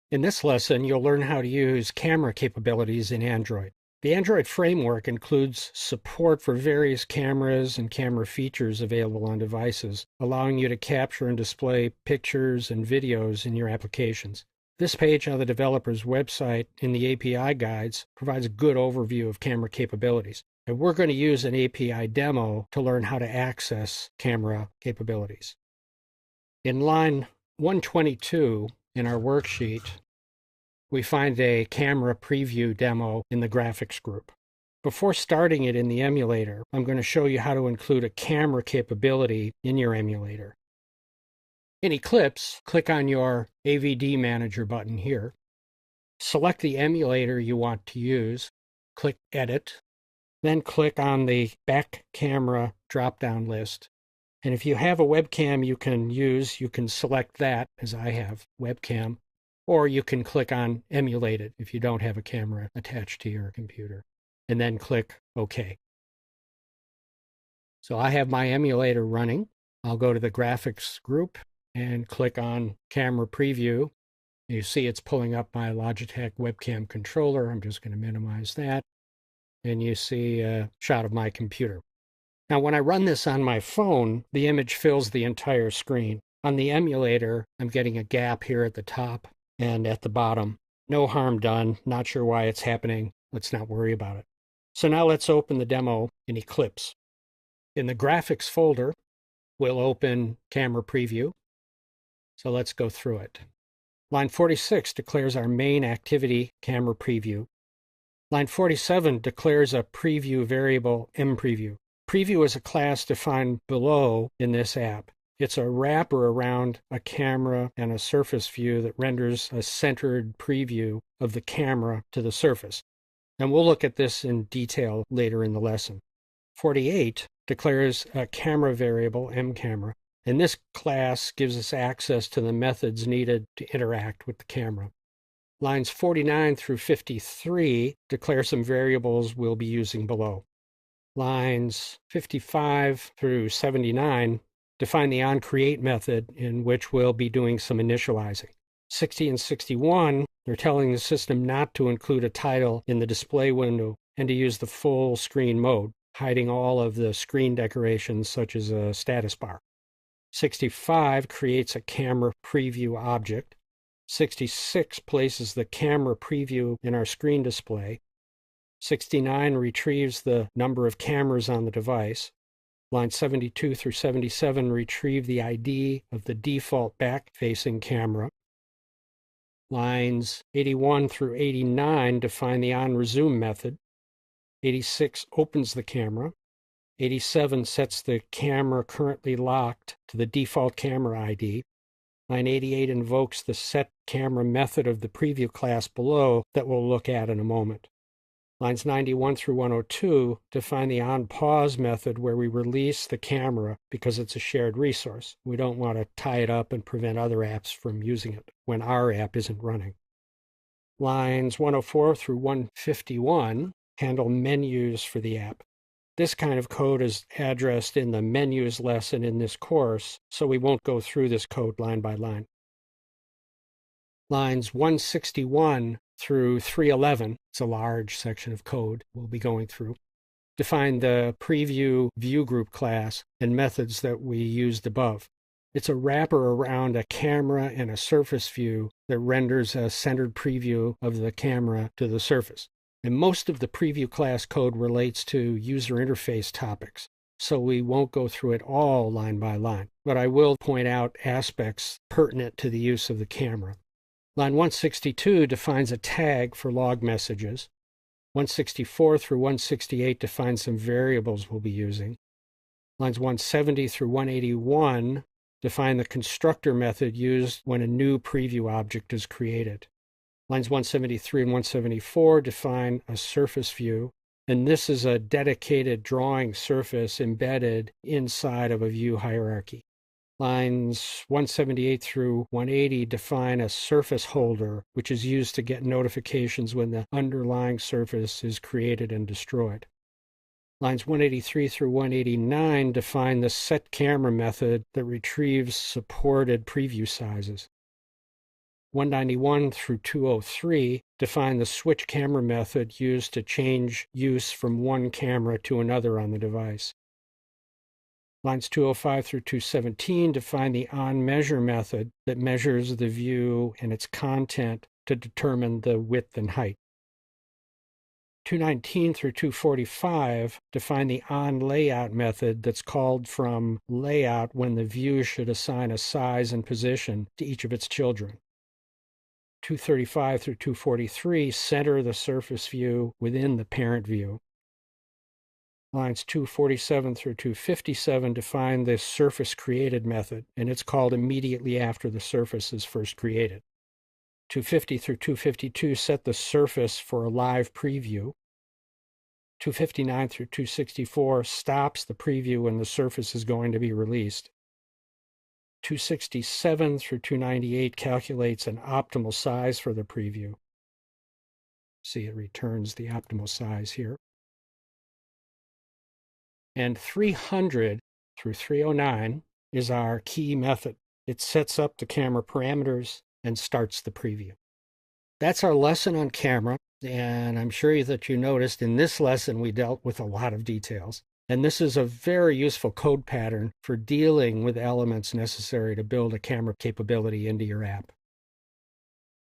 In this lesson, you'll learn how to use camera capabilities in Android. The Android framework includes support for various cameras and camera features available on devices, allowing you to capture and display pictures and videos in your applications. This page on the developer's website in the API guides provides a good overview of camera capabilities. And we're going to use an API demo to learn how to access camera capabilities. In line 122 in our worksheet, we find a camera preview demo in the graphics group. Before starting it in the emulator, I'm going to show you how to include a camera capability in your emulator. In Eclipse, click on your AVD Manager button here. Select the emulator you want to use, click Edit, then click on the Back Camera drop-down list. And if you have a webcam you can use, you can select that, as I have, webcam, or you can click on Emulate it if you don't have a camera attached to your computer, and then click OK. So I have my emulator running. I'll go to the graphics group and click on Camera Preview. You see it's pulling up my Logitech webcam controller. I'm just going to minimize that. And you see a shot of my computer. Now, when I run this on my phone, the image fills the entire screen. On the emulator, I'm getting a gap here at the top and at the bottom. No harm done. Not sure why it's happening. Let's not worry about it. So now let's open the demo in Eclipse. In the graphics folder, we'll open Camera Preview. So let's go through it. Line 46 declares our main activity, Camera Preview. Line 47 declares a preview variable, mPreview. Preview is a class defined below in this app. It's a wrapper around a camera and a surface view that renders a centered preview of the camera to the surface. And we'll look at this in detail later in the lesson. 48 declares a camera variable, mCamera, and this class gives us access to the methods needed to interact with the camera. Lines 49 through 53 declare some variables we'll be using below. Lines 55 through 79 define the onCreate method in which we'll be doing some initializing. 60 and 61 are telling the system not to include a title in the display window and to use the full screen mode, hiding all of the screen decorations such as a status bar. 65 creates a camera preview object. 66 places the camera preview in our screen display. 69 retrieves the number of cameras on the device. Lines 72 through 77 retrieve the ID of the default back-facing camera. Lines 81 through 89 define the onResume method. 86 opens the camera. 87 sets the camera currently locked to the default camera ID. Line 88 invokes the setCamera method of the preview class below that we'll look at in a moment. Lines 91 through 102 define the onPause method where we release the camera because it's a shared resource. We don't want to tie it up and prevent other apps from using it when our app isn't running. Lines 104 through 151 handle menus for the app. This kind of code is addressed in the menus lesson in this course, so we won't go through this code line by line. Lines 161 through 311, it's a large section of code we'll be going through, define the preview view group class and methods that we used above. It's a wrapper around a camera and a surface view that renders a centered preview of the camera to the surface. And most of the preview class code relates to user interface topics, so we won't go through it all line by line, but I will point out aspects pertinent to the use of the camera. Line 162 defines a tag for log messages. 164 through 168 define some variables we'll be using. Lines 170 through 181 define the constructor method used when a new preview object is created. Lines 173 and 174 define a surface view, and this is a dedicated drawing surface embedded inside of a view hierarchy. Lines 178 through 180 define a surface holder, which is used to get notifications when the underlying surface is created and destroyed. Lines 183 through 189 define the setCamera method that retrieves supported preview sizes. 191 through 203 define the switch camera method used to change use from one camera to another on the device. Lines 205 through 217 define the on-measure method that measures the view and its content to determine the width and height. 219 through 245 define the on-layout method that's called from layout when the view should assign a size and position to each of its children. 235 through 243 center the surface view within the parent view. Lines 247 through 257 define the surface created method, and it's called immediately after the surface is first created. 250 through 252 set the surface for a live preview. 259 through 264 stops the preview when the surface is going to be released. 267 through 298 calculates an optimal size for the preview. See, it returns the optimal size here. And 300 through 309 is our key method. It sets up the camera parameters and starts the preview. That's our lesson on camera, and I'm sure that you noticed in this lesson we dealt with a lot of details. And this is a very useful code pattern for dealing with elements necessary to build a camera capability into your app.